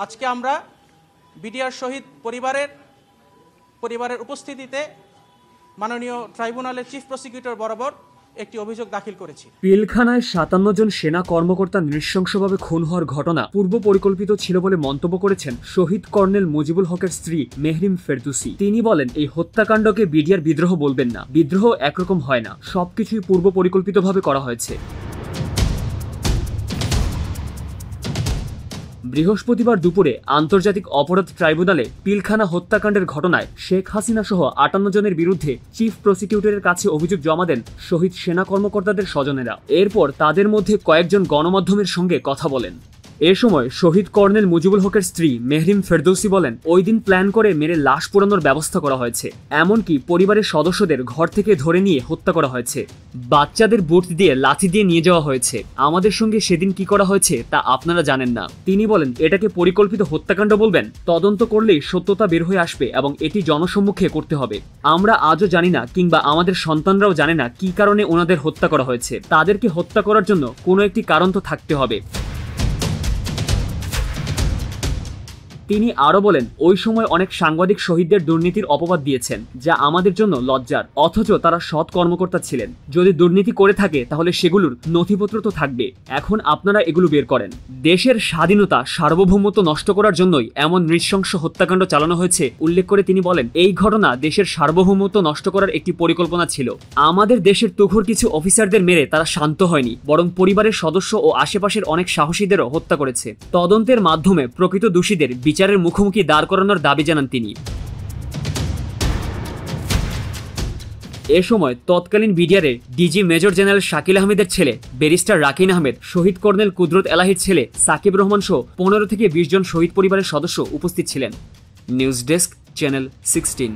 আজকে আমরা বিডিআর শহীদ পরিবারের উপস্থিতিতে মাননীয় ট্রাইব্যুনালের চিফ প্রসিকিউটর বরাবর একটি অভিযোগ দাখিল করেছি। পিলখানায় 57 জন সেনা কর্মকর্তা নৃশংসভাবে খুন হওয়ার ঘটনা পূর্ব পরিকল্পিত ছিল বলে মন্তব্য করেছেন শহীদ কর্নেল মুজিবুল হকের স্ত্রী মেহরিম ফেরদৌসী। তিনি বলেন, এই হত্যাকাণ্ডকে বিডিআর বিদ্রোহ বলবেন না, বিদ্রোহ একরকম হয় না, সবকিছুই পূর্ব পরিকল্পিতভাবে করা হয়েছে। বৃহস্পতিবার দুপুরে আন্তর্জাতিক অপরাধ ট্রাইব্যুনালে পিলখানা হত্যাকাণ্ডের ঘটনায় শেখ হাসিনা সহ 58 জনের বিরুদ্ধে চিফ প্রসিকিউটরের কাছে অভিযোগ জমা দেন শহীদ সেনা কর্মকর্তাদের স্বজনেরা। এরপর তাদের মধ্যে কয়েকজন গণমাধ্যমের সঙ্গে কথা বলেন। এ সময় শহীদ কর্নেল মুজিবুল হকের স্ত্রী মেহরিম ফেরদৌসী বলেন, ওই দিন প্ল্যান করে মেরে লাশ পোড়ানোর ব্যবস্থা করা হয়েছে, এমনকি পরিবারের সদস্যদের ঘর থেকে ধরে নিয়ে হত্যা করা হয়েছে, বাচ্চাদের বুট দিয়ে লাথি দিয়ে নিয়ে যাওয়া হয়েছে। আমাদের সঙ্গে সেদিন কি করা হয়েছে তা আপনারা জানেন না। তিনি বলেন, এটাকে পরিকল্পিত হত্যাকাণ্ড বলবেন? তদন্ত করলেই সত্যতা বের হয়ে আসবে এবং এটি জনসম্মুখে করতে হবে। আমরা আজও জানি না, কিংবা আমাদের সন্তানরাও জানে না কি কারণে ওনাদের হত্যা করা হয়েছে। তাদেরকে হত্যা করার জন্য কোনো একটি কারণ তো থাকতে হবে। তিনি আরো বলেন, ওই সময় অনেক সাংবাদিক শহীদদের দুর্নীতির অপবাদ দিয়েছেন, যা আমাদের জন্য লজ্জার, অথচ তারা সৎ কর্মকর্তা ছিলেন। যদি দুর্নীতি করে থাকে তাহলে সেগুলোর নথিপত্র তো থাকবে। এখন আপনারা এগুলো বের করেন। দেশের স্বাধীনতা সার্বভৌমত্ব নষ্ট করার জন্যই এমন নৃশংস হত্যাকাণ্ড চালানো হয়েছে উল্লেখ করে তিনি বলেন, এই ঘটনা দেশের সার্বভৌমত্ব নষ্ট করার একটি পরিকল্পনা ছিল। আমাদের দেশের তুখোড় কিছু অফিসারদের মেরে তারা শান্ত হয়নি, বরং পরিবারের সদস্য ও আশেপাশের অনেক সাহসীদেরও হত্যা করেছে। তদন্তের মাধ্যমে প্রকৃত দোষীদের বিচারের মুখোমুখি দাঁড় করানোর দাবি জানান তিনি। এ সময় তৎকালীন বিডিআরের ডিজি মেজর জেনারেল শাকিল আহমেদের ছেলে ব্যারিস্টার রাকিন আহমেদ, শহীদ কর্নেল কুদরত এলাহির ছেলে সাকিব রহমান সহ 15 থেকে 20 জন শহীদ পরিবারের সদস্য উপস্থিত ছিলেন। News desk, channel 16।